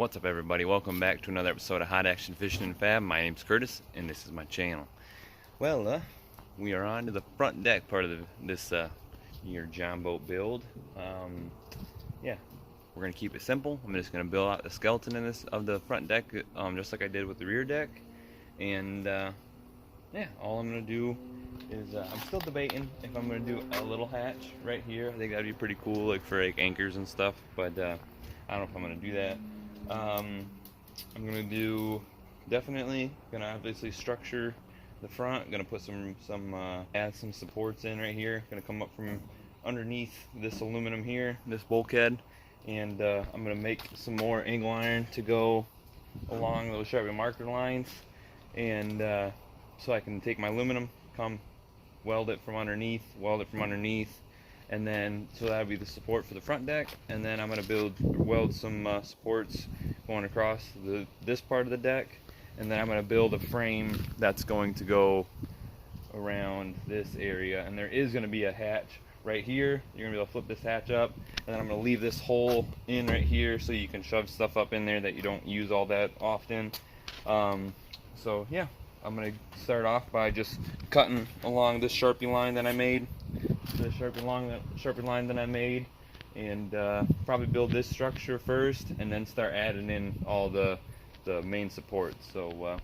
What's up, everybody? Welcome back to another episode of Hot Action Fishing and Fab. My name's Curtis and this is my channel. Well, we are on to the front deck part of this your John boat build. Yeah, we're gonna keep it simple. I'm just gonna build out the skeleton in of the front deck, just like I did with the rear deck. And yeah, all I'm gonna do is I'm still debating if I'm gonna do a little hatch right here. I think that'd be pretty cool, like for like anchors and stuff. But I don't know if I'm gonna do that. I'm gonna do definitely gonna obviously structure the front. Gonna put add some supports in right here. Gonna come up from underneath this aluminum here, this bulkhead, and I'm gonna make some more angle iron to go along those sharpie marker lines, and so I can take my aluminum, come weld it from underneath, and then so that'll be the support for the front deck. And then I'm gonna weld some supports going across this part of the deck, and then I'm gonna build a frame that's going to go around this area. And there is gonna be a hatch right here. You're gonna be able to flip this hatch up, and then I'm gonna leave this hole in right here so you can shove stuff up in there that you don't use all that often. So yeah, I'm gonna start off by just cutting along this Sharpie line that I made. And probably build this structure first, and then start adding in all the main supports. So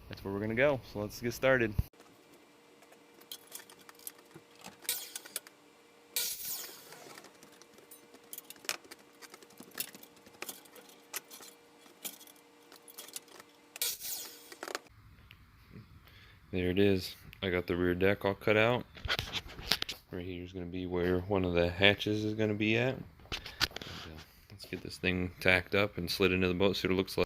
that's where we're gonna go. So let's get started. There it is. I got the rear deck all cut out. Right here is going to be where one of the hatches is going to be at. And, let's get this thing tacked up and slid into the boat, see what it looks like.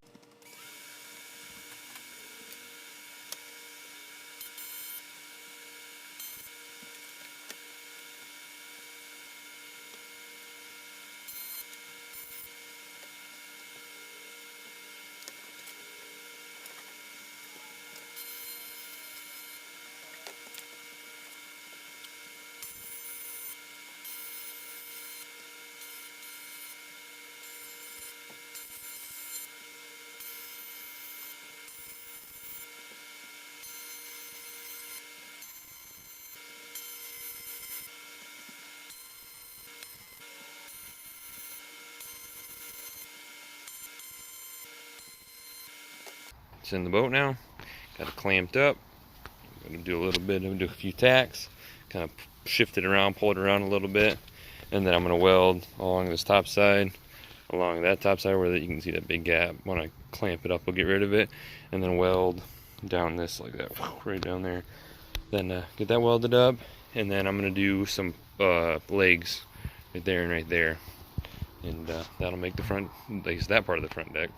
It's in the boat now. Got it clamped up. I'm gonna do a few tacks, kind of shift it around, pull it around a little bit, and then I'm gonna weld along this top side, along that top side where you can see that big gap. When I clamp it up, I'll get rid of it, and then weld down this like that, right down there. Then get that welded up, and then I'm gonna do some legs right there and right there, and that'll make the front, at least that part of the front deck.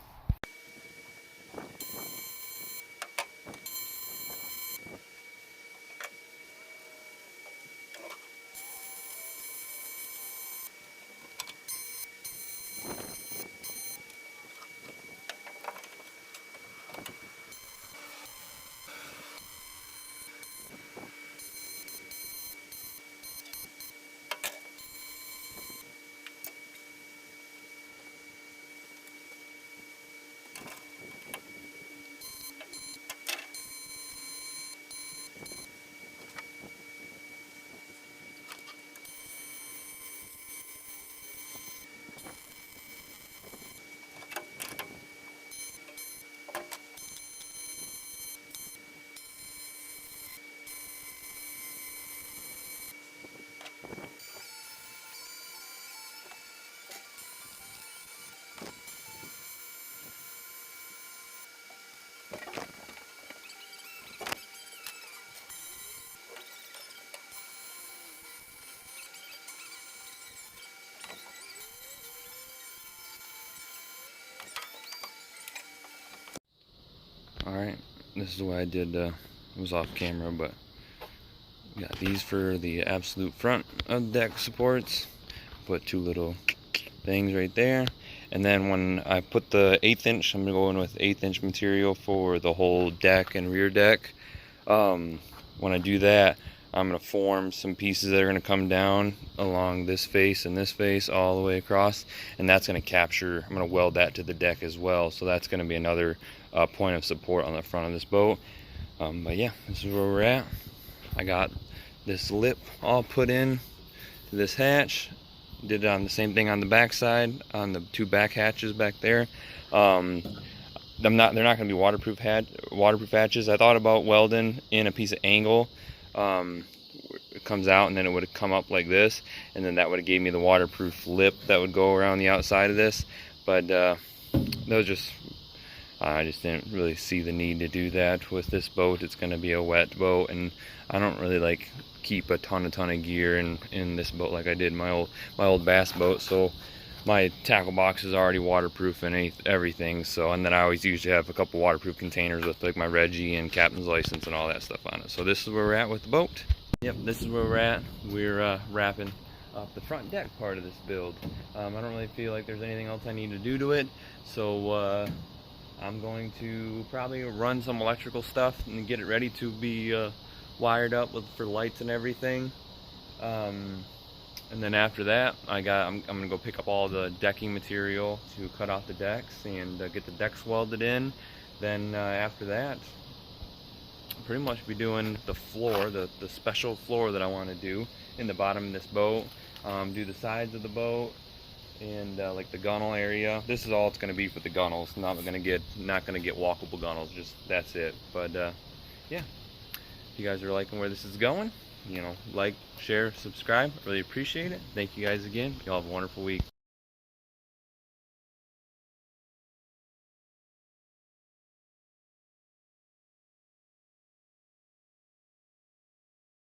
Alright, this is what I did, it was off camera, but got these for the absolute front of the deck supports. Put two little things right there, and then when I put the 1/8 inch, I'm going with 1/8 inch material for the whole deck and rear deck. When I do that, I'm going to form some pieces that are going to come down along this face and this face all the way across, and that's going to capture, I'm going to weld that to the deck as well, so that's going to be another point of support on the front of this boat. But yeah, this is where we're at. I got this lip all put in to this hatch. Did it on the same thing on the back side, on the 2 back hatches back there. They're not going to be waterproof hatches. I thought about welding in a piece of angle. It comes out and then it would come up like this, and then that would have gave me the waterproof lip that would go around the outside of this. But that was just, I just didn't really see the need to do that with this boat. It's going to be a wet boat, and I don't really like keep a ton of gear in this boat like I did my old bass boat. So my tackle box is already waterproof and everything. So, and then I always usually have a couple waterproof containers with like my Reggie and captain's license and all that stuff on it. So this is where we're at with the boat. Yep, this is where we're at. We're wrapping up the front deck part of this build. I don't really feel like there's anything else I need to do to it. So I'm going to probably run some electrical stuff and get it ready to be wired up for lights and everything. And then after that, I'm gonna go pick up all the decking material to cut out the decks and get the decks welded in. Then after that, I'll pretty much be doing the floor, the special floor that I want to do in the bottom of this boat. Do the sides of the boat and like the gunnel area. This is all it's gonna be for the gunnels. Not gonna get walkable gunnels. Just that's it. But yeah, if you guys are liking where this is going, you know, like, share, subscribe. Really appreciate it. Thank you guys again. Y'all have a wonderful week.